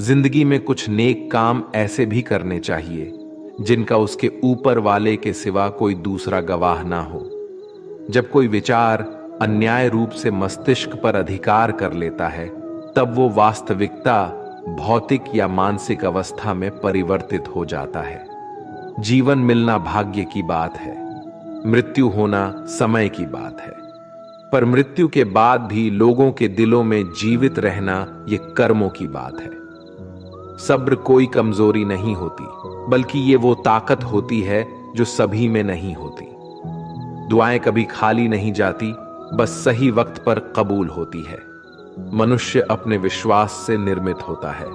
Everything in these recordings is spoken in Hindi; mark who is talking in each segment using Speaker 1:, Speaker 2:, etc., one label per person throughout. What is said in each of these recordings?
Speaker 1: जिंदगी में कुछ नेक काम ऐसे भी करने चाहिए जिनका उसके ऊपर वाले के सिवा कोई दूसरा गवाह ना हो। जब कोई विचार अन्याय रूप से मस्तिष्क पर अधिकार कर लेता है, तब वो वास्तविकता भौतिक या मानसिक अवस्था में परिवर्तित हो जाता है। जीवन मिलना भाग्य की बात है, मृत्यु होना समय की बात है। पर मृत्यु के बाद भी लोगों के दिलों में जीवित रहना ये कर्मों की बात है। सब्र कोई कमजोरी नहीं होती, बल्कि ये वो ताकत होती है जो सभी में नहीं होती। दुआएं कभी खाली नहीं जाती, बस सही वक्त पर कबूल होती है। मनुष्य अपने विश्वास से निर्मित होता है।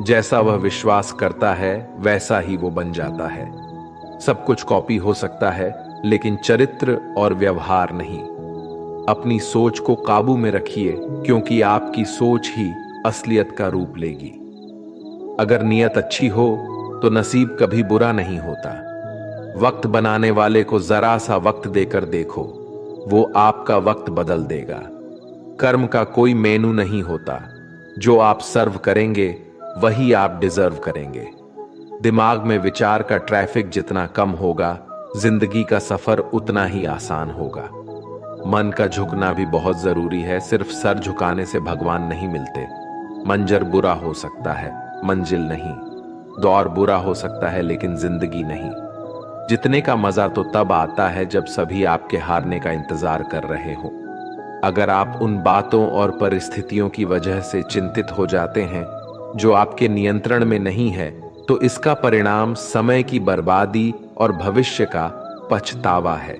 Speaker 1: जैसा वह विश्वास करता है वैसा ही वो बन जाता है। सब कुछ कॉपी हो सकता है, लेकिन चरित्र और व्यवहार नहीं। अपनी सोच को काबू में रखिए, क्योंकि आपकी सोच ही असलियत का रूप लेगी। अगर नियत अच्छी हो तो नसीब कभी बुरा नहीं होता। वक्त बनाने वाले को जरा सा वक्त देकर देखो, वो आपका वक्त बदल देगा। कर्म का कोई मेनू नहीं होता, जो आप सर्व करेंगे वही आप डिजर्व करेंगे। दिमाग में विचार का ट्रैफिक जितना कम होगा, जिंदगी का सफर उतना ही आसान होगा। मन का झुकना भी बहुत जरूरी है। सिर्फ सर झुकाने से भगवान नहीं मिलते। मंजर बुरा हो सकता है, मंजिल नहीं। दौर बुरा हो सकता है, लेकिन जिंदगी नहीं। जीतने का मजा तो तब आता है जब सभी आपके हारने का इंतजार कर रहे हो। अगर आप उन बातों और परिस्थितियों की वजह से चिंतित हो जाते हैं जो आपके नियंत्रण में नहीं है, तो इसका परिणाम समय की बर्बादी और भविष्य का पछतावा है।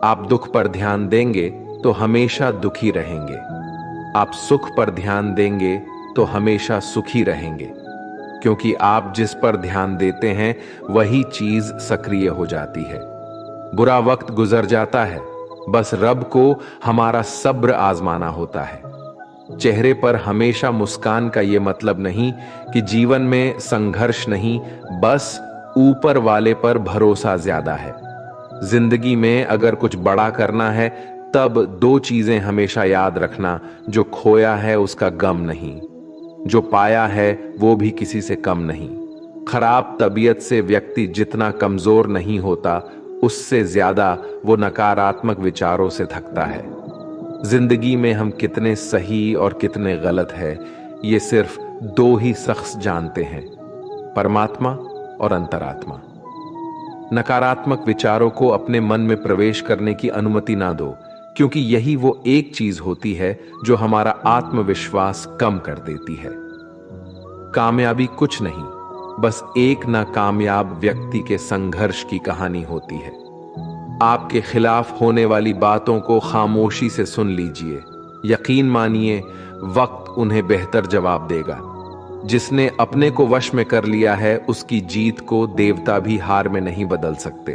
Speaker 1: आप दुख पर ध्यान देंगे तो हमेशा दुखी रहेंगे। आप सुख पर ध्यान देंगे तो हमेशा सुखी रहेंगे, क्योंकि आप जिस पर ध्यान देते हैं वही चीज सक्रिय हो जाती है। बुरा वक्त गुजर जाता है, बस रब को हमारा सब्र आजमाना होता है। चेहरे पर हमेशा मुस्कान का यह मतलब नहीं कि जीवन में संघर्ष नहीं, बस ऊपर वाले पर भरोसा ज्यादा है। जिंदगी में अगर कुछ बड़ा करना है, तब दो चीजें हमेशा याद रखना। जो खोया है उसका गम नहीं, जो पाया है वो भी किसी से कम नहीं। खराब तबीयत से व्यक्ति जितना कमजोर नहीं होता, उससे ज्यादा वो नकारात्मक विचारों से थकता है। जिंदगी में हम कितने सही और कितने गलत है, ये सिर्फ दो ही शख्स जानते हैं, परमात्मा और अंतरात्मा। नकारात्मक विचारों को अपने मन में प्रवेश करने की अनुमति ना दो, क्योंकि यही वो एक चीज होती है जो हमारा आत्मविश्वास कम कर देती है। कामयाबी कुछ नहीं, बस एक नाकामयाब व्यक्ति के संघर्ष की कहानी होती है। आपके खिलाफ होने वाली बातों को खामोशी से सुन लीजिए। यकीन मानिए, वक्त उन्हें बेहतर जवाब देगा। जिसने अपने को वश में कर लिया है, उसकी जीत को देवता भी हार में नहीं बदल सकते।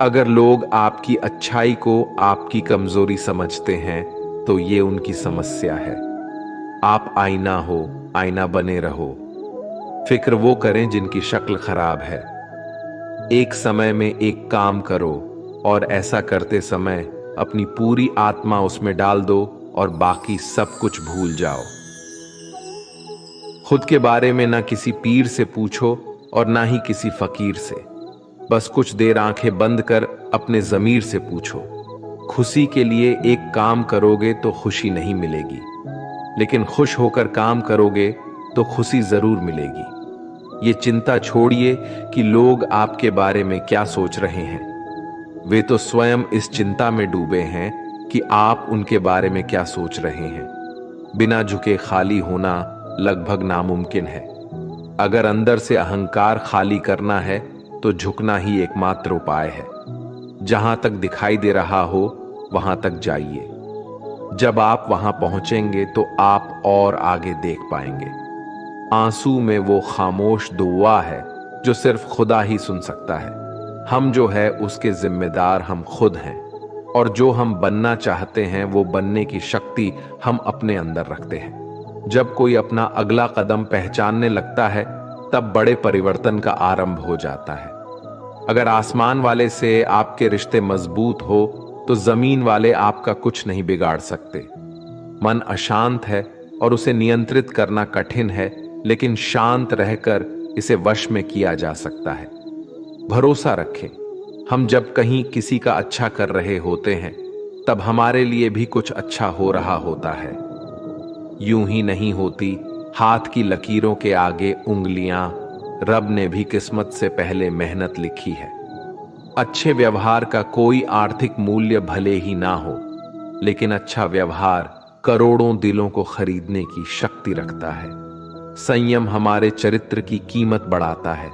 Speaker 1: अगर लोग आपकी अच्छाई को आपकी कमजोरी समझते हैं, तो ये उनकी समस्या है। आप आईना हो, आईना बने रहो। फिक्र वो करें जिनकी शक्ल खराब है। एक समय में एक काम करो, और ऐसा करते समय अपनी पूरी आत्मा उसमें डाल दो और बाकी सब कुछ भूल जाओ। खुद के बारे में ना किसी पीर से पूछो और ना ही किसी फकीर से। बस कुछ देर आंखें बंद कर अपने जमीर से पूछो। खुशी के लिए एक काम करोगे तो खुशी नहीं मिलेगी, लेकिन खुश होकर काम करोगे तो खुशी जरूर मिलेगी। ये चिंता छोड़िए कि लोग आपके बारे में क्या सोच रहे हैं। वे तो स्वयं इस चिंता में डूबे हैं कि आप उनके बारे में क्या सोच रहे हैं। बिना झुके खाली होना लगभग नामुमकिन है। अगर अंदर से अहंकार खाली करना है तो झुकना ही एकमात्र उपाय है। जहां तक दिखाई दे रहा हो वहां तक जाइए। जब आप वहां पहुंचेंगे तो आप और आगे देख पाएंगे। आंसू में वो खामोश दुआ है जो सिर्फ खुदा ही सुन सकता है। हम जो है उसके जिम्मेदार हम खुद हैं, और जो हम बनना चाहते हैं वो बनने की शक्ति हम अपने अंदर रखते हैं। जब कोई अपना अगला कदम पहचानने लगता है, तब बड़े परिवर्तन का आरंभ हो जाता है। अगर आसमान वाले से आपके रिश्ते मजबूत हो, तो जमीन वाले आपका कुछ नहीं बिगाड़ सकते। मन अशांत है और उसे नियंत्रित करना कठिन है, लेकिन शांत रहकर इसे वश में किया जा सकता है। भरोसा रखें, हम जब कहीं किसी का अच्छा कर रहे होते हैं तब हमारे लिए भी कुछ अच्छा हो रहा होता है। यूं ही नहीं होती हाथ की लकीरों के आगे उंगलियां, रब ने भी किस्मत से पहले मेहनत लिखी है। अच्छे व्यवहार का कोई आर्थिक मूल्य भले ही ना हो, लेकिन अच्छा व्यवहार करोड़ों दिलों को खरीदने की शक्ति रखता है। संयम हमारे चरित्र की कीमत बढ़ाता है,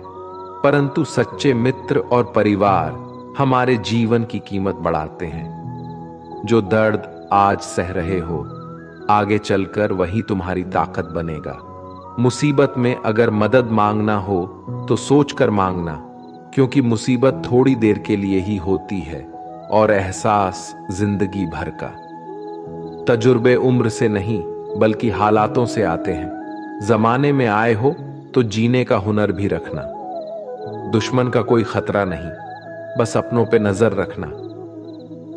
Speaker 1: परंतु सच्चे मित्र और परिवार हमारे जीवन की कीमत बढ़ाते हैं। जो दर्द आज सह रहे हो, आगे चलकर वही तुम्हारी ताकत बनेगा। मुसीबत में अगर मदद मांगना हो तो सोचकर मांगना, क्योंकि मुसीबत थोड़ी देर के लिए ही होती है और एहसास जिंदगी भर का। तजुर्बे उम्र से नहीं बल्कि हालातों से आते हैं। जमाने में आए हो तो जीने का हुनर भी रखना। दुश्मन का कोई खतरा नहीं, बस अपनों पे नजर रखना।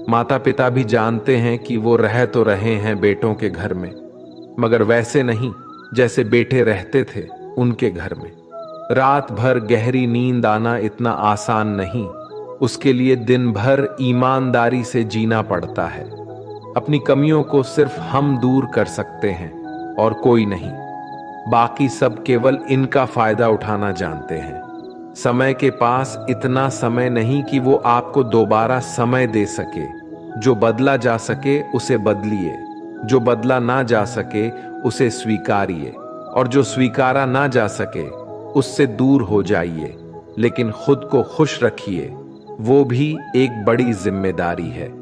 Speaker 1: माता पिता भी जानते हैं कि वो रह तो रहे हैं बेटों के घर में, मगर वैसे नहीं जैसे बेटे रहते थे उनके घर में। रात भर गहरी नींद आना इतना आसान नहीं, उसके लिए दिन भर ईमानदारी से जीना पड़ता है। अपनी कमियों को सिर्फ हम दूर कर सकते हैं और कोई नहीं। बाकी सब केवल इनका फायदा उठाना जानते हैं। समय के पास इतना समय नहीं कि वो आपको दोबारा समय दे सके। जो बदला जा सके उसे बदलिए, जो बदला ना जा सके उसे स्वीकारिए, और जो स्वीकारा ना जा सके उससे दूर हो जाइए। लेकिन खुद को खुश रखिए, वो भी एक बड़ी जिम्मेदारी है।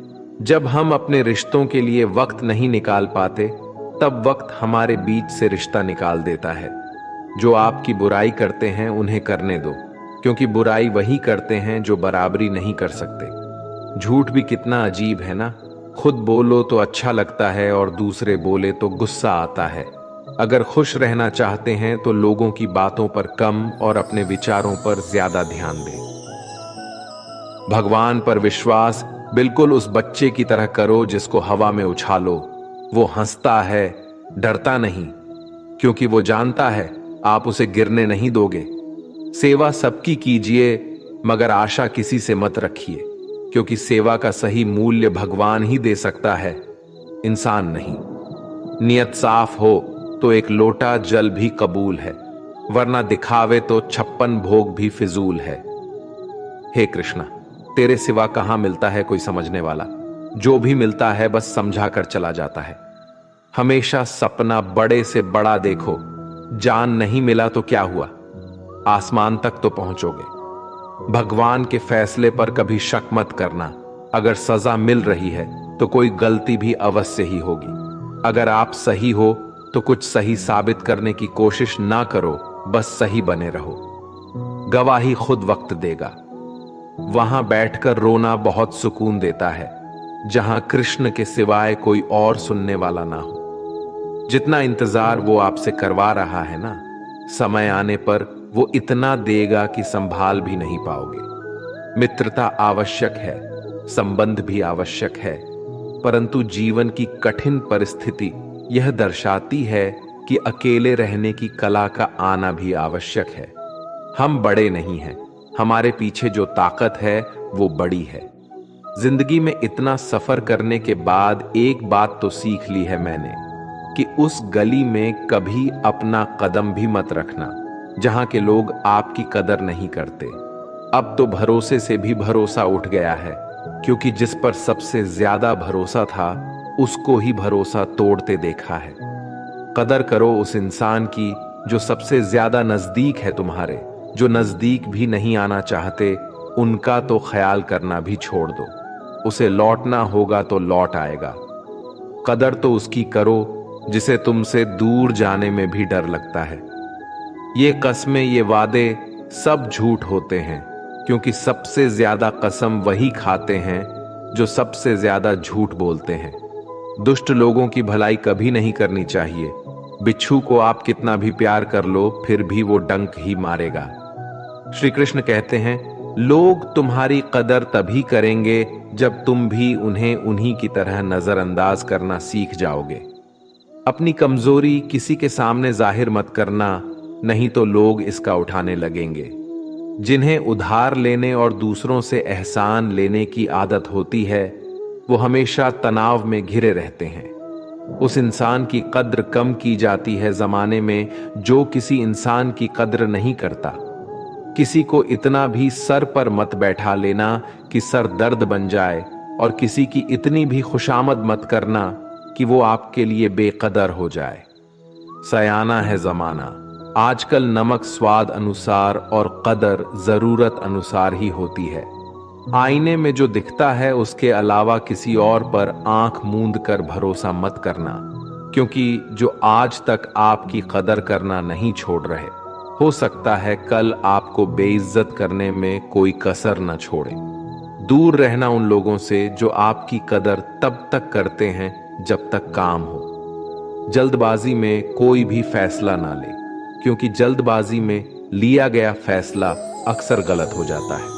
Speaker 1: जब हम अपने रिश्तों के लिए वक्त नहीं निकाल पाते, तब वक्त हमारे बीच से रिश्ता निकाल देता है। जो आपकी बुराई करते हैं उन्हें करने दो, क्योंकि बुराई वही करते हैं जो बराबरी नहीं कर सकते। झूठ भी कितना अजीब है ना। खुद बोलो तो अच्छा लगता है और दूसरे बोले तो गुस्सा आता है। अगर खुश रहना चाहते हैं तो लोगों की बातों पर कम और अपने विचारों पर ज्यादा ध्यान दें। भगवान पर विश्वास बिल्कुल उस बच्चे की तरह करो जिसको हवा में उछालो। वो हंसता है, डरता नहीं, क्योंकि वो जानता है आप उसे गिरने नहीं दोगे। सेवा सबकी कीजिए, मगर आशा किसी से मत रखिए, क्योंकि सेवा का सही मूल्य भगवान ही दे सकता है, इंसान नहीं। नियत साफ हो तो एक लोटा जल भी कबूल है, वरना दिखावे तो 56 भोग भी फिजूल है। हे कृष्णा, तेरे सिवा कहां मिलता है कोई समझने वाला। जो भी मिलता है बस समझा कर चला जाता है। हमेशा सपना बड़े से बड़ा देखो। जान नहीं मिला तो क्या हुआ, आसमान तक तो पहुंचोगे। भगवान के फैसले पर कभी शक मत करना। अगर सजा मिल रही है तो कोई गलती भी अवश्य ही होगी। अगर आप सही हो तो कुछ सही साबित करने की कोशिश ना करो, बस सही बने रहो। गवाही खुद वक्त देगा। वहां बैठकर रोना बहुत सुकून देता है, जहां कृष्ण के सिवाय कोई और सुनने वाला ना हो। जितना इंतजार वो आपसे करवा रहा है ना, समय आने पर वो इतना देगा कि संभाल भी नहीं पाओगे। मित्रता आवश्यक है, संबंध भी आवश्यक है, परंतु जीवन की कठिन परिस्थिति यह दर्शाती है कि अकेले रहने की कला का आना भी आवश्यक है। हम बड़े नहीं हैं, हमारे पीछे जो ताकत है वो बड़ी है। जिंदगी में इतना सफर करने के बाद एक बात तो सीख ली है मैंने, कि उस गली में कभी अपना कदम भी मत रखना जहां के लोग आपकी कदर नहीं करते। अब तो भरोसे से भी भरोसा उठ गया है, क्योंकि जिस पर सबसे ज्यादा भरोसा था उसको ही भरोसा तोड़ते देखा है। कदर करो उस इंसान की जो सबसे ज्यादा नजदीक है तुम्हारे। जो नजदीक भी नहीं आना चाहते उनका तो ख्याल करना भी छोड़ दो। उसे लौटना होगा तो लौट आएगा। कदर तो उसकी करो जिसे तुमसे दूर जाने में भी डर लगता है। ये कस्में, ये वादे सब झूठ होते हैं, क्योंकि सबसे ज्यादा कसम वही खाते हैं जो सबसे ज्यादा झूठ बोलते हैं। दुष्ट लोगों की भलाई कभी नहीं करनी चाहिए। बिच्छू को आप कितना भी प्यार कर लो फिर भी वो डंक ही मारेगा। श्री कृष्ण कहते हैं, लोग तुम्हारी कदर तभी करेंगे जब तुम भी उन्हें उन्हीं की तरह नजरअंदाज करना सीख जाओगे। अपनी कमजोरी किसी के सामने जाहिर मत करना, नहीं तो लोग इसका उठाने लगेंगे। जिन्हें उधार लेने और दूसरों से एहसान लेने की आदत होती है, वो हमेशा तनाव में घिरे रहते हैं। उस इंसान की कद्र कम की जाती है जमाने में जो किसी इंसान की कद्र नहीं करता। किसी को इतना भी सर पर मत बैठा लेना कि सर दर्द बन जाए, और किसी की इतनी भी खुशामद मत करना कि वो आपके लिए बेकदर हो जाए। सयाना है जमाना, आजकल नमक स्वाद अनुसार और कदर जरूरत अनुसार ही होती है। आईने में जो दिखता है उसके अलावा किसी और पर आंख मूंद कर भरोसा मत करना, क्योंकि जो आज तक आपकी कदर करना नहीं छोड़ रहे, हो सकता है कल आपको बेइज्जत करने में कोई कसर न छोड़े। दूर रहना उन लोगों से जो आपकी कदर तब तक करते हैं जब तक काम हो। जल्दबाजी में कोई भी फैसला ना ले, क्योंकि जल्दबाजी में लिया गया फैसला अक्सर गलत हो जाता है।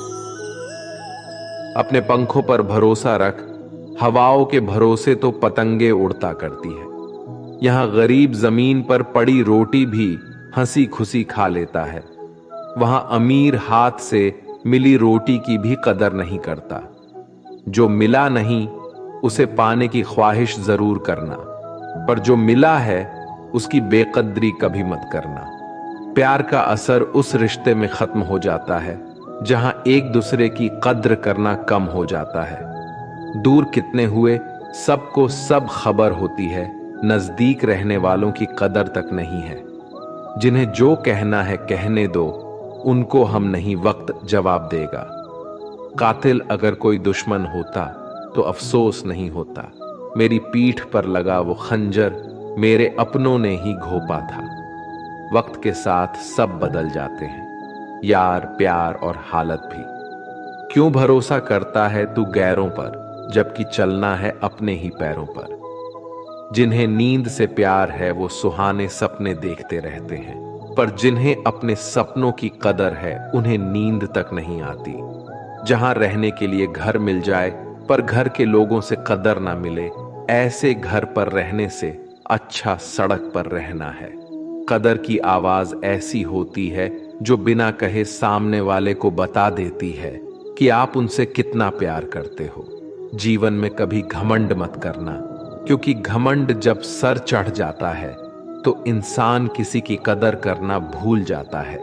Speaker 1: अपने पंखों पर भरोसा रख, हवाओं के भरोसे तो पतंगे उड़ता करती है। यहां गरीब जमीन पर पड़ी रोटी भी हंसी खुशी खा लेता है, वहां अमीर हाथ से मिली रोटी की भी कदर नहीं करता। जो मिला नहीं उसे पाने की ख्वाहिश जरूर करना, पर जो मिला है उसकी बेकदरी कभी मत करना। प्यार का असर उस रिश्ते में खत्म हो जाता है जहां एक दूसरे की कद्र करना कम हो जाता है। दूर कितने हुए सबको सब खबर होती है, नजदीक रहने वालों की कदर तक नहीं है। जिन्हें जो कहना है कहने दो, उनको हम नहीं वक्त जवाब देगा। कातिल अगर कोई दुश्मन होता तो अफसोस नहीं होता, मेरी पीठ पर लगा वो खंजर मेरे अपनों ने ही घोंपा था। वक्त के साथ सब बदल जाते हैं, यार, प्यार और हालत भी। क्यों भरोसा करता है तू गैरों पर, जबकि चलना है अपने ही पैरों पर। जिन्हें नींद से प्यार है वो सुहाने सपने देखते रहते हैं, पर जिन्हें अपने सपनों की कदर है उन्हें नींद तक नहीं आती। जहां रहने के लिए घर मिल जाए पर घर के लोगों से कदर ना मिले, ऐसे घर पर रहने से अच्छा सड़क पर रहना है। कदर की आवाज ऐसी होती है जो बिना कहे सामने वाले को बता देती है कि आप उनसे कितना प्यार करते हो। जीवन में कभी घमंड मत करना, क्योंकि घमंड जब सर चढ़ जाता है तो इंसान किसी की कदर करना भूल जाता है।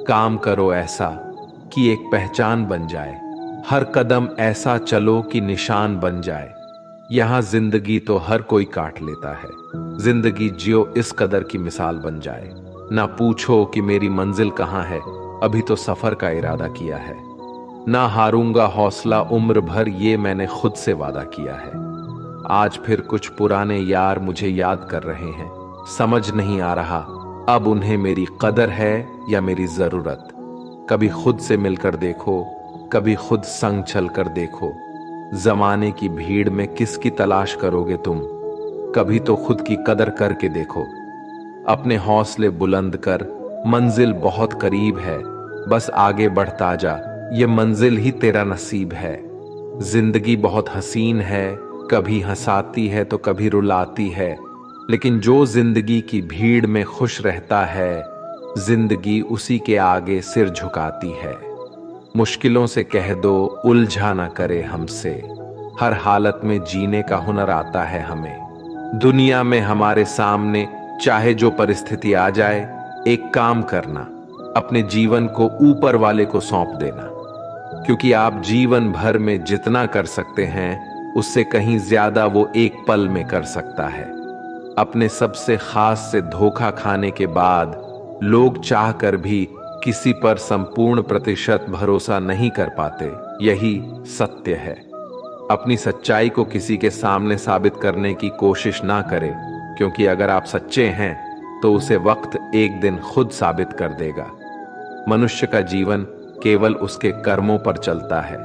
Speaker 1: काम करो ऐसा कि एक पहचान बन जाए, हर कदम ऐसा चलो कि निशान बन जाए। यहां जिंदगी तो हर कोई काट लेता है, जिंदगी जियो इस कदर की मिसाल बन जाए। ना पूछो कि मेरी मंजिल कहां है, अभी तो सफर का इरादा किया है। ना हारूंगा हौसला उम्र भर, ये मैंने खुद से वादा किया है। आज फिर कुछ पुराने यार मुझे याद कर रहे हैं, समझ नहीं आ रहा अब उन्हें मेरी कदर है या मेरी जरूरत। कभी खुद से मिलकर देखो, कभी खुद संग चल कर देखो। जमाने की भीड़ में किसकी तलाश करोगे तुम, कभी तो खुद की कदर करके देखो। अपने हौसले बुलंद कर, मंजिल बहुत करीब है, बस आगे बढ़ता जा, ये मंजिल ही तेरा नसीब है। जिंदगी बहुत हसीन है, कभी हंसाती है तो कभी रुलाती है, लेकिन जो जिंदगी की भीड़ में खुश रहता है, जिंदगी उसी के आगे सिर झुकाती है। मुश्किलों से कह दो उलझा ना करे हमसे, हर हालत में जीने का हुनर आता है हमें। दुनिया में हमारे सामने चाहे जो परिस्थिति आ जाए, एक काम करना, अपने जीवन को ऊपर वाले को सौंप देना, क्योंकि आप जीवन भर में जितना कर सकते हैं उससे कहीं ज्यादा वो एक पल में कर सकता है। अपने सबसे खास से धोखा खाने के बाद लोग चाहकर भी किसी पर संपूर्ण प्रतिशत भरोसा नहीं कर पाते, यही सत्य है। अपनी सच्चाई को किसी के सामने साबित करने की कोशिश ना करें, क्योंकि अगर आप सच्चे हैं तो उसे वक्त एक दिन खुद साबित कर देगा। मनुष्य का जीवन केवल उसके कर्मों पर चलता है,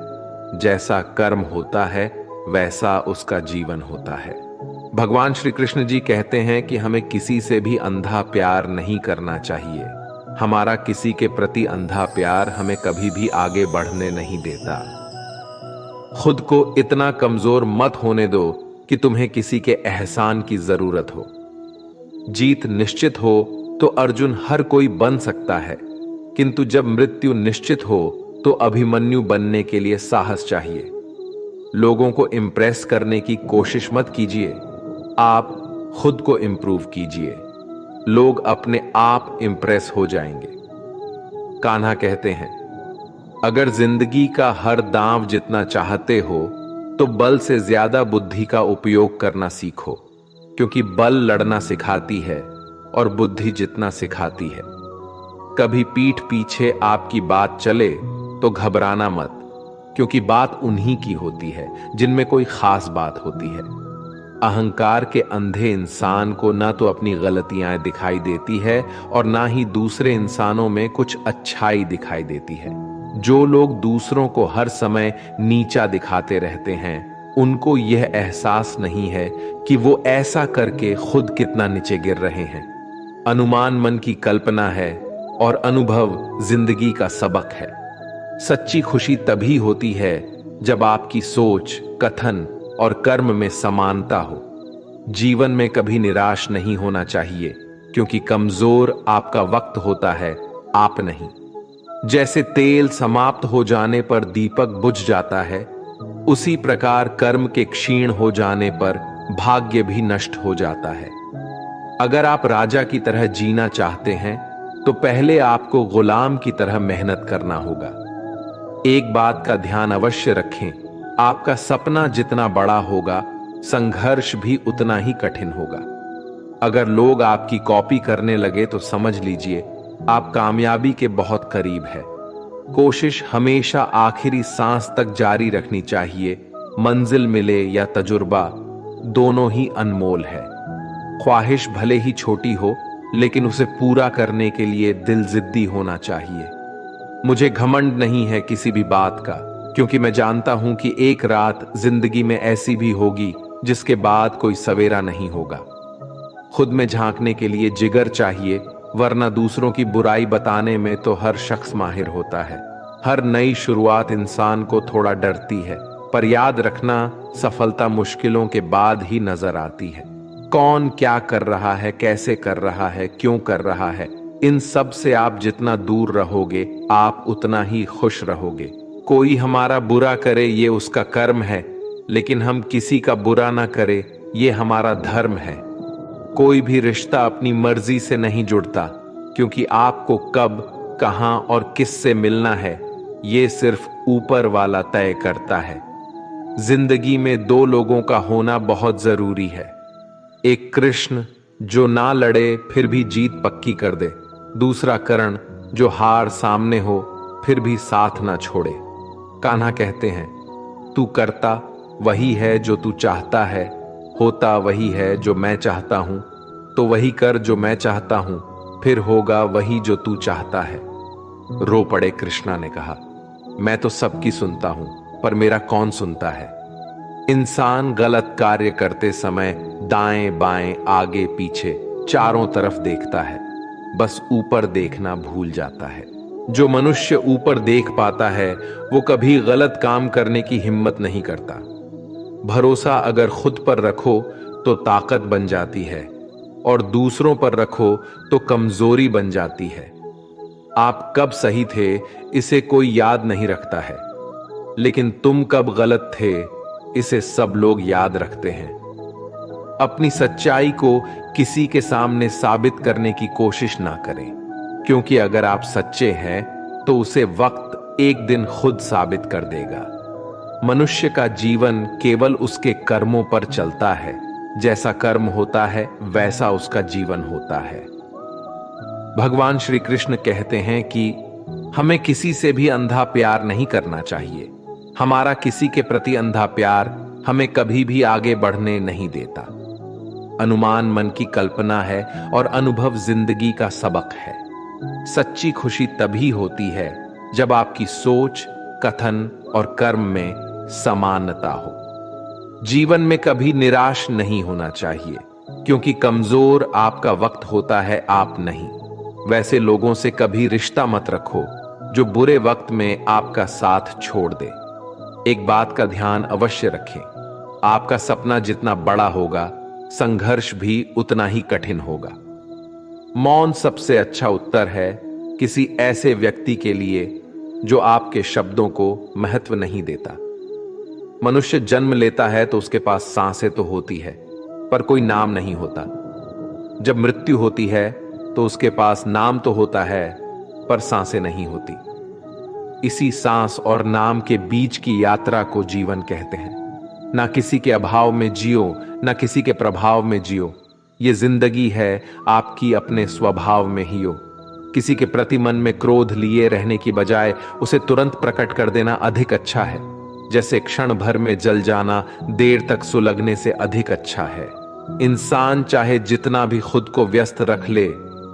Speaker 1: जैसा कर्म होता है वैसा उसका जीवन होता है। भगवान श्री कृष्ण जी कहते हैं कि हमें किसी से भी अंधा प्यार नहीं करना चाहिए। हमारा किसी के प्रति अंधा प्यार हमें कभी भी आगे बढ़ने नहीं देता। खुद को इतना कमजोर मत होने दो कि तुम्हें किसी के एहसान की जरूरत हो। जीत निश्चित हो तो अर्जुन हर कोई बन सकता है, किंतु जब मृत्यु निश्चित हो तो अभिमन्यु बनने के लिए साहस चाहिए। लोगों को इंप्रेस करने की कोशिश मत कीजिए, आप खुद को इंप्रूव कीजिए। लोग अपने आप इंप्रेस हो जाएंगे। कान्हा कहते हैं, अगर जिंदगी का हर दांव जितना चाहते हो तो बल से ज्यादा बुद्धि का उपयोग करना सीखो, क्योंकि बल लड़ना सिखाती है और बुद्धि जितना सिखाती है। कभी पीठ पीछे आपकी बात चले तो घबराना मत, क्योंकि बात उन्हीं की होती है जिनमें कोई खास बात होती है। अहंकार के अंधे इंसान को ना तो अपनी गलतियां दिखाई देती है और ना ही दूसरे इंसानों में कुछ अच्छाई दिखाई देती है। जो लोग दूसरों को हर समय नीचा दिखाते रहते हैं, उनको यह एहसास नहीं है कि वो ऐसा करके खुद कितना नीचे गिर रहे हैं। अनुमान मन की कल्पना है और अनुभव जिंदगी का सबक है। सच्ची खुशी तभी होती है जब आपकी सोच, कथन और कर्म में समानता हो। जीवन में कभी निराश नहीं होना चाहिए, क्योंकि कमजोर आपका वक्त होता है, आप नहीं। जैसे तेल समाप्त हो जाने पर दीपक बुझ जाता है, उसी प्रकार कर्म के क्षीण हो जाने पर भाग्य भी नष्ट हो जाता है। अगर आप राजा की तरह जीना चाहते हैं तो पहले आपको गुलाम की तरह मेहनत करना होगा। एक बात का ध्यान अवश्य रखें, आपका सपना जितना बड़ा होगा, संघर्ष भी उतना ही कठिन होगा। अगर लोग आपकी कॉपी करने लगे तो समझ लीजिए आप कामयाबी के बहुत करीब है। कोशिश हमेशा आखिरी सांस तक जारी रखनी चाहिए। मंजिल मिले या तजुर्बा, दोनों ही अनमोल है। ख्वाहिश भले ही छोटी हो, लेकिन उसे पूरा करने के लिए दिल जिद्दी होना चाहिए। मुझे घमंड नहीं है किसी भी बात का, क्योंकि मैं जानता हूं कि एक रात जिंदगी में ऐसी भी होगी जिसके बाद कोई सवेरा नहीं होगा। खुद में झांकने के लिए जिगर चाहिए, वरना दूसरों की बुराई बताने में तो हर शख्स माहिर होता है। हर नई शुरुआत इंसान को थोड़ा डरती है, पर याद रखना, सफलता मुश्किलों के बाद ही नजर आती है। कौन क्या कर रहा है, कैसे कर रहा है, क्यों कर रहा है, इन सब से आप जितना दूर रहोगे, आप उतना ही खुश रहोगे। कोई हमारा बुरा करे ये उसका कर्म है, लेकिन हम किसी का बुरा ना करे ये हमारा धर्म है। कोई भी रिश्ता अपनी मर्जी से नहीं जुड़ता, क्योंकि आपको कब, कहां और किससे मिलना है ये सिर्फ ऊपर वाला तय करता है। जिंदगी में दो लोगों का होना बहुत जरूरी है। एक कृष्ण जो ना लड़े फिर भी जीत पक्की कर दे, दूसरा कर्ण जो हार सामने हो फिर भी साथ ना छोड़े। कान्हा कहते हैं, तू करता वही है जो तू चाहता है, होता वही है जो मैं चाहता हूं, तो वही कर जो मैं चाहता हूं, फिर होगा वही जो तू चाहता है। रो पड़े कृष्णा ने कहा, मैं तो सबकी सुनता हूं, पर मेरा कौन सुनता है। इंसान गलत कार्य करते समय दाएं बाएं आगे पीछे चारों तरफ देखता है, बस ऊपर देखना भूल जाता है। जो मनुष्य ऊपर देख पाता है वो कभी गलत काम करने की हिम्मत नहीं करता। भरोसा अगर खुद पर रखो तो ताकत बन जाती है, और दूसरों पर रखो तो कमजोरी बन जाती है। आप कब सही थे इसे कोई याद नहीं रखता है, लेकिन तुम कब गलत थे इसे सब लोग याद रखते हैं। अपनी सच्चाई को किसी के सामने साबित करने की कोशिश ना करें, क्योंकि अगर आप सच्चे हैं तो उसे वक्त एक दिन खुद साबित कर देगा। मनुष्य का जीवन केवल उसके कर्मों पर चलता है। जैसा कर्म होता है वैसा उसका जीवन होता है। भगवान श्री कृष्ण कहते हैं कि हमें किसी से भी अंधा प्यार नहीं करना चाहिए। हमारा किसी के प्रति अंधा प्यार हमें कभी भी आगे बढ़ने नहीं देता। अनुमान मन की कल्पना है और अनुभव जिंदगी का सबक है। सच्ची खुशी तभी होती है जब आपकी सोच, कथन और कर्म में समानता हो। जीवन में कभी निराश नहीं होना चाहिए, क्योंकि कमजोर आपका वक्त होता है, आप नहीं। वैसे लोगों से कभी रिश्ता मत रखो जो बुरे वक्त में आपका साथ छोड़ दे। एक बात का ध्यान अवश्य रखें, आपका सपना जितना बड़ा होगा संघर्ष भी उतना ही कठिन होगा। मौन सबसे अच्छा उत्तर है किसी ऐसे व्यक्ति के लिए जो आपके शब्दों को महत्व नहीं देता। मनुष्य जन्म लेता है तो उसके पास सांसें तो होती है, पर कोई नाम नहीं होता। जब मृत्यु होती है तो उसके पास नाम तो होता है, पर सांसें नहीं होती। इसी सांस और नाम के बीच की यात्रा को जीवन कहते हैं। ना किसी के अभाव में जियो, ना किसी के प्रभाव में जियो। ये जिंदगी है आपकी अपने स्वभाव में ही हो। किसी के प्रति मन में क्रोध लिए रहने की बजाय उसे तुरंत प्रकट कर देना अधिक अच्छा है। जैसे क्षण भर में जल जाना देर तक सुलगने से अधिक अच्छा है। इंसान चाहे जितना भी खुद को व्यस्त रख ले,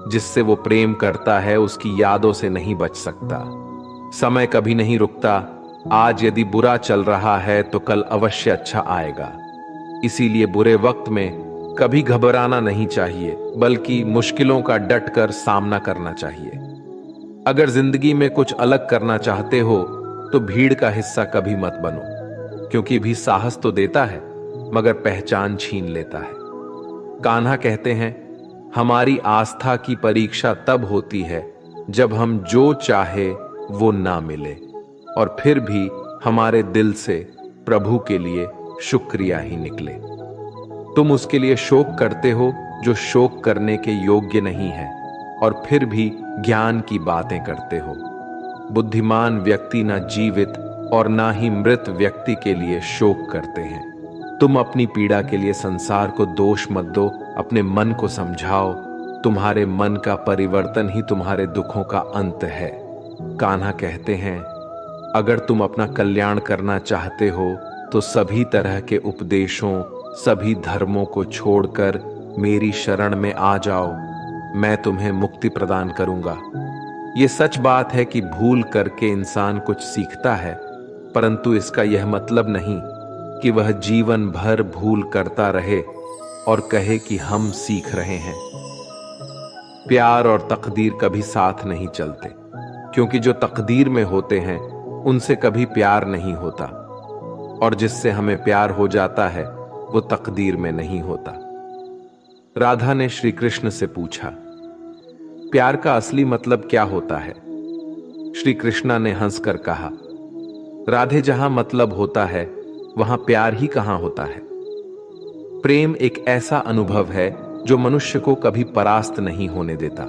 Speaker 1: जिससे वो प्रेम करता है उसकी यादों से नहीं बच सकता। समय कभी नहीं रुकता। आज यदि बुरा चल रहा है तो कल अवश्य अच्छा आएगा। इसीलिए बुरे वक्त में कभी घबराना नहीं चाहिए, बल्कि मुश्किलों का डटकर सामना करना चाहिए। अगर जिंदगी में कुछ अलग करना चाहते हो तो भीड़ का हिस्सा कभी मत बनो, क्योंकि भी साहस तो देता है मगर पहचान छीन लेता है। कान्हा कहते हैं, हमारी आस्था की परीक्षा तब होती है जब हम जो चाहे वो ना मिले और फिर भी हमारे दिल से प्रभु के लिए शुक्रिया ही निकले। तुम उसके लिए शोक करते हो जो शोक करने के योग्य नहीं है, और फिर भी ज्ञान की बातें करते हो। बुद्धिमान व्यक्ति ना जीवित और ना ही मृत व्यक्ति के लिए शोक करते हैं। तुम अपनी पीड़ा के लिए संसार को दोष मत दो, अपने मन को समझाओ। तुम्हारे मन का परिवर्तन ही तुम्हारे दुखों का अंत है। कान्हा कहते हैं, अगर तुम अपना कल्याण करना चाहते हो तो सभी तरह के उपदेशों, सभी धर्मों को छोड़कर मेरी शरण में आ जाओ। मैं तुम्हें मुक्ति प्रदान करूंगा। ये सच बात है कि भूल करके इंसान कुछ सीखता है, परंतु इसका यह मतलब नहीं कि वह जीवन भर भूल करता रहे और कहे कि हम सीख रहे हैं। प्यार और तकदीर कभी साथ नहीं चलते, क्योंकि जो तकदीर में होते हैं उनसे कभी प्यार नहीं होता, और जिससे हमें प्यार हो जाता है वो तकदीर में नहीं होता। राधा ने श्री कृष्ण से पूछा, प्यार का असली मतलब क्या होता है? श्री कृष्णा ने हंसकर कहा, राधे, जहां मतलब होता है वहां प्यार ही कहां होता है। प्रेम एक ऐसा अनुभव है जो मनुष्य को कभी परास्त नहीं होने देता,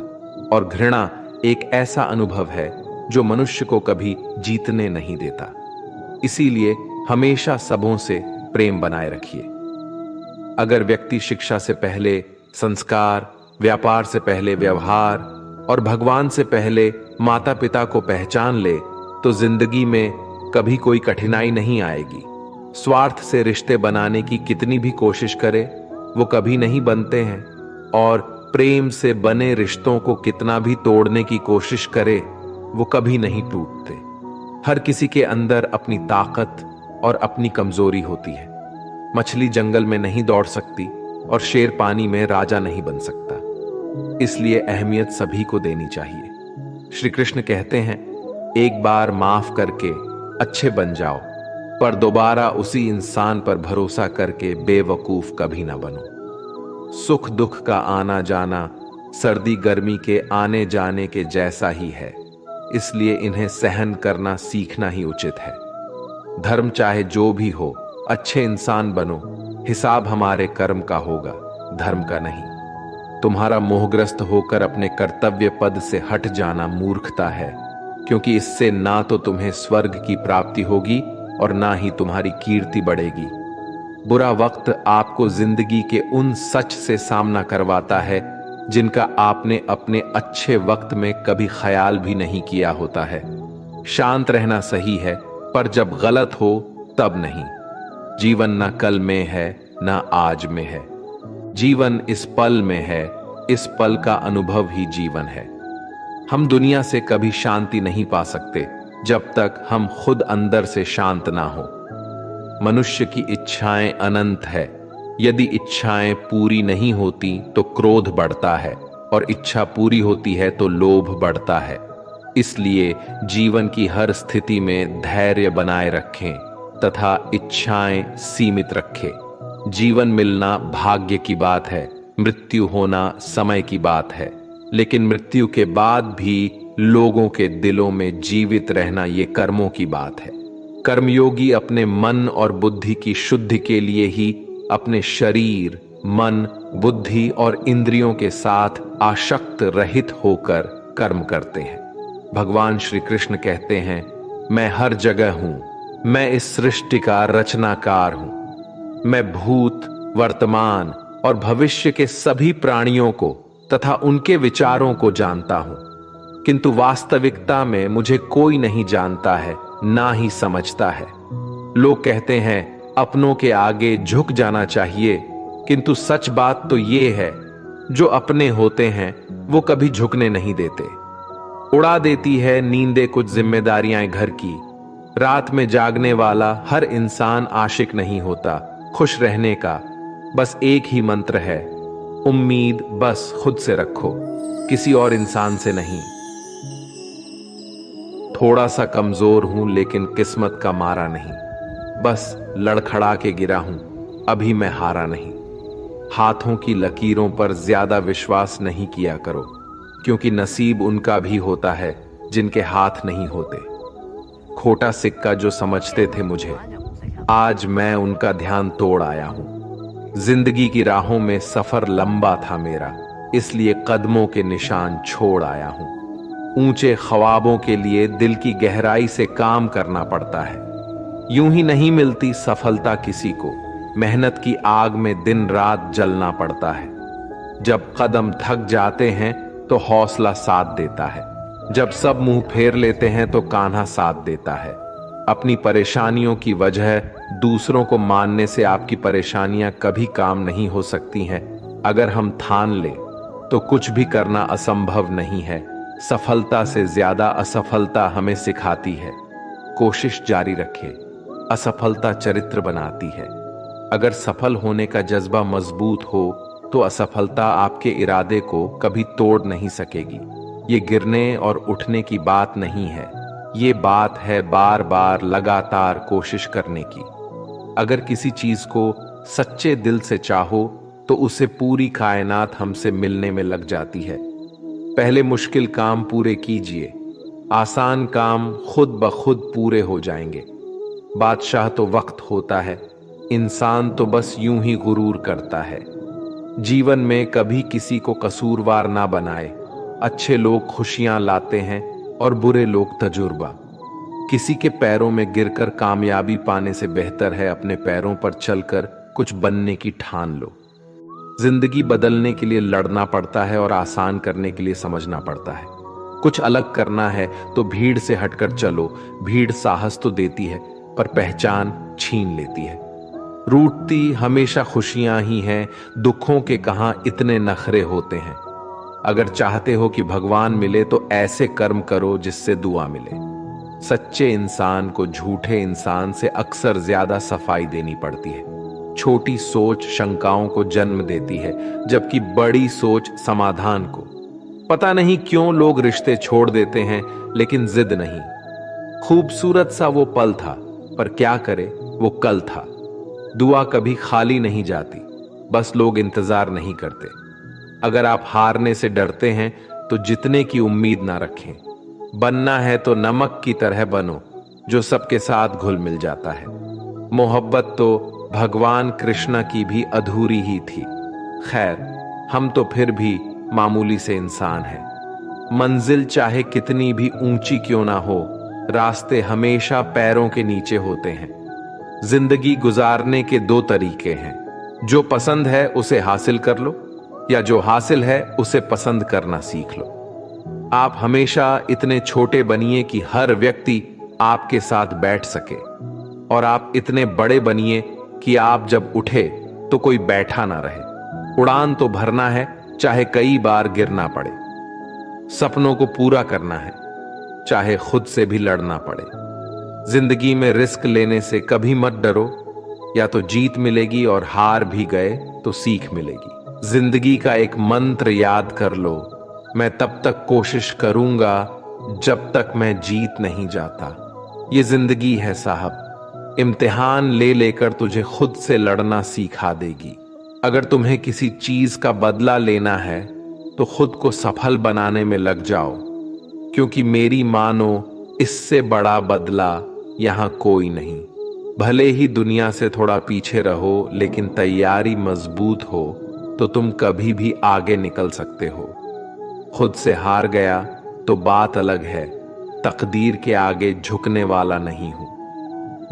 Speaker 1: और घृणा एक ऐसा अनुभव है जो मनुष्य को कभी जीतने नहीं देता। इसीलिए हमेशा सबों से प्रेम बनाए रखिए। अगर व्यक्ति शिक्षा से पहले संस्कार, व्यापार से पहले व्यवहार और भगवान से पहले माता पिता को पहचान ले तो जिंदगी में कभी कोई कठिनाई नहीं आएगी। स्वार्थ से रिश्ते बनाने की कितनी भी कोशिश करे वो कभी नहीं बनते हैं, और प्रेम से बने रिश्तों को कितना भी तोड़ने की कोशिश करे वो कभी नहीं टूटते। हर किसी के अंदर अपनी ताकत और अपनी कमजोरी होती है। मछली जंगल में नहीं दौड़ सकती और शेर पानी में राजा नहीं बन सकता। इसलिए अहमियत सभी को देनी चाहिए। श्री कृष्ण कहते हैं, एक बार माफ करके अच्छे बन जाओ, पर दोबारा उसी इंसान पर भरोसा करके बेवकूफ कभी ना बनो। सुख दुख का आना जाना सर्दी गर्मी के आने जाने के जैसा ही है, इसलिए इन्हें सहन करना सीखना ही उचित है। धर्म चाहे जो भी हो, अच्छे इंसान बनो। हिसाब हमारे कर्म का होगा, धर्म का नहीं। तुम्हारा मोहग्रस्त होकर अपने कर्तव्य पद से हट जाना मूर्खता है, क्योंकि इससे ना तो तुम्हें स्वर्ग की प्राप्ति होगी और ना ही तुम्हारी कीर्ति बढ़ेगी। बुरा वक्त आपको जिंदगी के उन सच से सामना करवाता है जिनका आपने अपने अच्छे वक्त में कभी ख्याल भी नहीं किया होता है। शांत रहना सही है, पर जब गलत हो तब नहीं। जीवन ना कल में है ना आज में है, जीवन इस पल में है। इस पल का अनुभव ही जीवन है। हम दुनिया से कभी शांति नहीं पा सकते जब तक हम खुद अंदर से शांत ना हो। मनुष्य की इच्छाएं अनंत है। यदि इच्छाएं पूरी नहीं होती तो क्रोध बढ़ता है, और इच्छा पूरी होती है तो लोभ बढ़ता है। इसलिए जीवन की हर स्थिति में धैर्य बनाए रखें तथा इच्छाएं सीमित रखें। जीवन मिलना भाग्य की बात है, मृत्यु होना समय की बात है, लेकिन मृत्यु के बाद भी लोगों के दिलों में जीवित रहना ये कर्मों की बात है। कर्मयोगी अपने मन और बुद्धि की शुद्धि के लिए ही अपने शरीर, मन, बुद्धि और इंद्रियों के साथ आसक्त रहित होकर कर्म करते हैं। भगवान श्री कृष्ण कहते हैं, मैं हर जगह हूं, मैं इस सृष्टि का रचनाकार हूं। मैं भूत, वर्तमान और भविष्य के सभी प्राणियों को तथा उनके विचारों को जानता हूं, किंतु वास्तविकता में मुझे कोई नहीं जानता है, ना ही समझता है। लोग कहते हैं अपनों के आगे झुक जाना चाहिए, किंतु सच बात तो ये है, जो अपने होते हैं वो कभी झुकने नहीं देते। उड़ा देती है नींदें कुछ जिम्मेदारियां घर की। रात में जागने वाला हर इंसान आशिक नहीं होता। खुश रहने का बस एक ही मंत्र है, उम्मीद बस खुद से रखो, किसी और इंसान से नहीं। थोड़ा सा कमजोर हूं लेकिन किस्मत का मारा नहीं, बस लड़खड़ा के गिरा हूं, अभी मैं हारा नहीं। हाथों की लकीरों पर ज्यादा विश्वास नहीं किया करो, क्योंकि नसीब उनका भी होता है जिनके हाथ नहीं होते। खोटा सिक्का जो समझते थे मुझे, आज मैं उनका ध्यान तोड़ आया हूं। जिंदगी की राहों में सफर लंबा था मेरा, इसलिए कदमों के निशान छोड़ आया हूं। ऊंचे ख्वाबों के लिए दिल की गहराई से काम करना पड़ता है। यूं ही नहीं मिलती सफलता किसी को, मेहनत की आग में दिन रात जलना पड़ता है। जब कदम थक जाते हैं तो हौसला साथ देता है, जब सब मुंह फेर लेते हैं तो कान्हा साथ देता है। अपनी परेशानियों की वजह दूसरों को मानने से आपकी परेशानियां कभी काम नहीं हो सकती हैं। अगर हम ठान ले तो कुछ भी करना असंभव नहीं है। सफलता से ज्यादा असफलता हमें सिखाती है। कोशिश जारी रखें, असफलता चरित्र बनाती है। अगर सफल होने का जज्बा मजबूत हो तो असफलता आपके इरादे को कभी तोड़ नहीं सकेगी। ये गिरने और उठने की बात नहीं है, ये बात है बार बार लगातार कोशिश करने की। अगर किसी चीज को सच्चे दिल से चाहो तो उसे पूरी कायनात हमसे मिलने में लग जाती है। पहले मुश्किल काम पूरे कीजिए, आसान काम खुद ब खुद पूरे हो जाएंगे। बादशाह तो वक्त होता है, इंसान तो बस यूं ही गुरूर करता है। जीवन में कभी किसी को कसूरवार ना बनाए। अच्छे लोग खुशियां लाते हैं और बुरे लोग तजुर्बा। किसी के पैरों में गिरकर कामयाबी पाने से बेहतर है अपने पैरों पर चलकर कुछ बनने की ठान लो। जिंदगी बदलने के लिए लड़ना पड़ता है और आसान करने के लिए समझना पड़ता है। कुछ अलग करना है तो भीड़ से हटकर चलो। भीड़ साहस तो देती है पर पहचान छीन लेती है। रूठती हमेशा खुशियां ही हैं, दुखों के कहां इतने नखरे होते हैं। अगर चाहते हो कि भगवान मिले तो ऐसे कर्म करो जिससे दुआ मिले। सच्चे इंसान को झूठे इंसान से अक्सर ज्यादा सफाई देनी पड़ती है। छोटी सोच शंकाओं को जन्म देती है, जबकि बड़ी सोच समाधान को। पता नहीं क्यों लोग रिश्ते छोड़ देते हैं, लेकिन जिद नहीं। खूबसूरत सा वो पल था, पर क्या करे वो कल था। दुआ कभी खाली नहीं जाती, बस लोग इंतजार नहीं करते। अगर आप हारने से डरते हैं तो जीतने की उम्मीद ना रखें। बनना है तो नमक की तरह बनो, जो सबके साथ घुल मिल जाता है। मोहब्बत तो भगवान कृष्ण की भी अधूरी ही थी। खैर, हम तो फिर भी मामूली से इंसान हैं। मंजिल चाहे कितनी भी ऊंची क्यों ना हो, रास्ते हमेशा पैरों के नीचे होते हैं। जिंदगी गुजारने के दो तरीके हैं, जो पसंद है उसे हासिल कर लो, या जो हासिल है उसे पसंद करना सीख लो। आप हमेशा इतने छोटे बनिए कि हर व्यक्ति आपके साथ बैठ सके, और आप इतने बड़े बनिए कि आप जब उठे तो कोई बैठा ना रहे। उड़ान तो भरना है, चाहे कई बार गिरना पड़े। सपनों को पूरा करना है, चाहे खुद से भी लड़ना पड़े। जिंदगी में रिस्क लेने से कभी मत डरो, या तो जीत मिलेगी और हार भी गए तो सीख मिलेगी। जिंदगी का एक मंत्र याद कर लो, मैं तब तक कोशिश करूंगा जब तक मैं जीत नहीं जाता। ये जिंदगी है साहब, इम्तिहान ले लेकर तुझे खुद से लड़ना सिखा देगी। अगर तुम्हें किसी चीज का बदला लेना है तो खुद को सफल बनाने में लग जाओ, क्योंकि मेरी मानो इससे बड़ा बदला यहां कोई नहीं। भले ही दुनिया से थोड़ा पीछे रहो, लेकिन तैयारी मजबूत हो तो तुम कभी भी आगे निकल सकते हो। खुद से हार गया तो बात अलग है, तकदीर के आगे झुकने वाला नहीं हूं।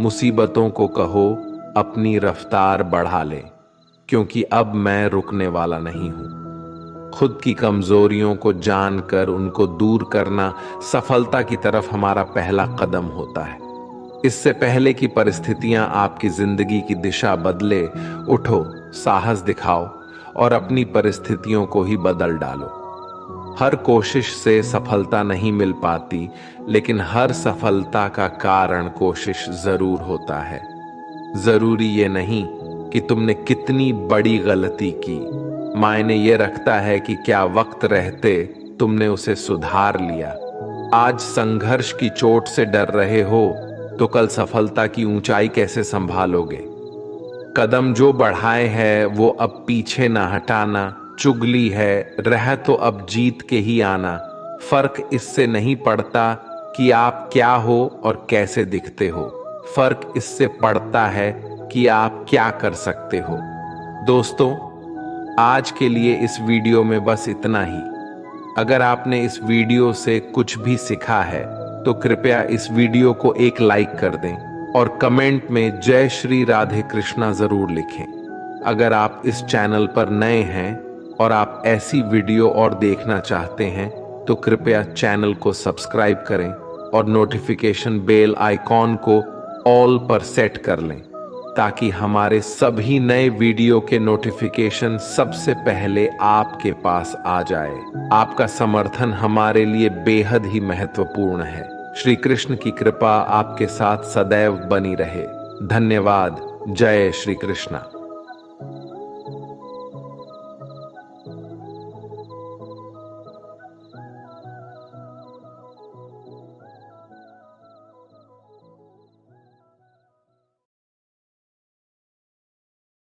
Speaker 1: मुसीबतों को कहो अपनी रफ्तार बढ़ा ले, क्योंकि अब मैं रुकने वाला नहीं हूं। खुद की कमजोरियों को जानकर उनको दूर करना सफलता की तरफ हमारा पहला कदम होता है। इससे पहले कि परिस्थितियां आपकी जिंदगी की दिशा बदले, उठो, साहस दिखाओ और अपनी परिस्थितियों को ही बदल डालो। हर कोशिश से सफलता नहीं मिल पाती, लेकिन हर सफलता का कारण कोशिश जरूर होता है। जरूरी ये नहीं कि तुमने कितनी बड़ी गलती की, मायने ये रखता है कि क्या वक्त रहते तुमने उसे सुधार लिया। आज संघर्ष की चोट से डर रहे हो तो कल सफलता की ऊंचाई कैसे संभालोगे। कदम जो बढ़ाए है वो अब पीछे ना हटाना। चुगली है, रह तो अब जीत के ही आना। फर्क इससे नहीं पड़ता कि आप क्या हो और कैसे दिखते हो, फर्क इससे पड़ता है कि आप क्या कर सकते हो। दोस्तों, आज के लिए इस वीडियो में बस इतना ही। अगर आपने इस वीडियो से कुछ भी सीखा है तो कृपया इस वीडियो को एक लाइक कर दें और कमेंट में जय श्री राधे कृष्णा जरूर लिखें। अगर आप इस चैनल पर नए हैं और आप ऐसी वीडियो और देखना चाहते हैं तो कृपया चैनल को सब्सक्राइब करें और नोटिफिकेशन बेल आइकॉन को ऑल पर सेट कर लें, ताकि हमारे सभी नए वीडियो के नोटिफिकेशन सबसे पहले आपके पास आ जाए। आपका समर्थन हमारे लिए बेहद ही महत्वपूर्ण है। श्री कृष्ण की कृपा आपके साथ सदैव बनी रहे। धन्यवाद। जय श्री कृष्णा।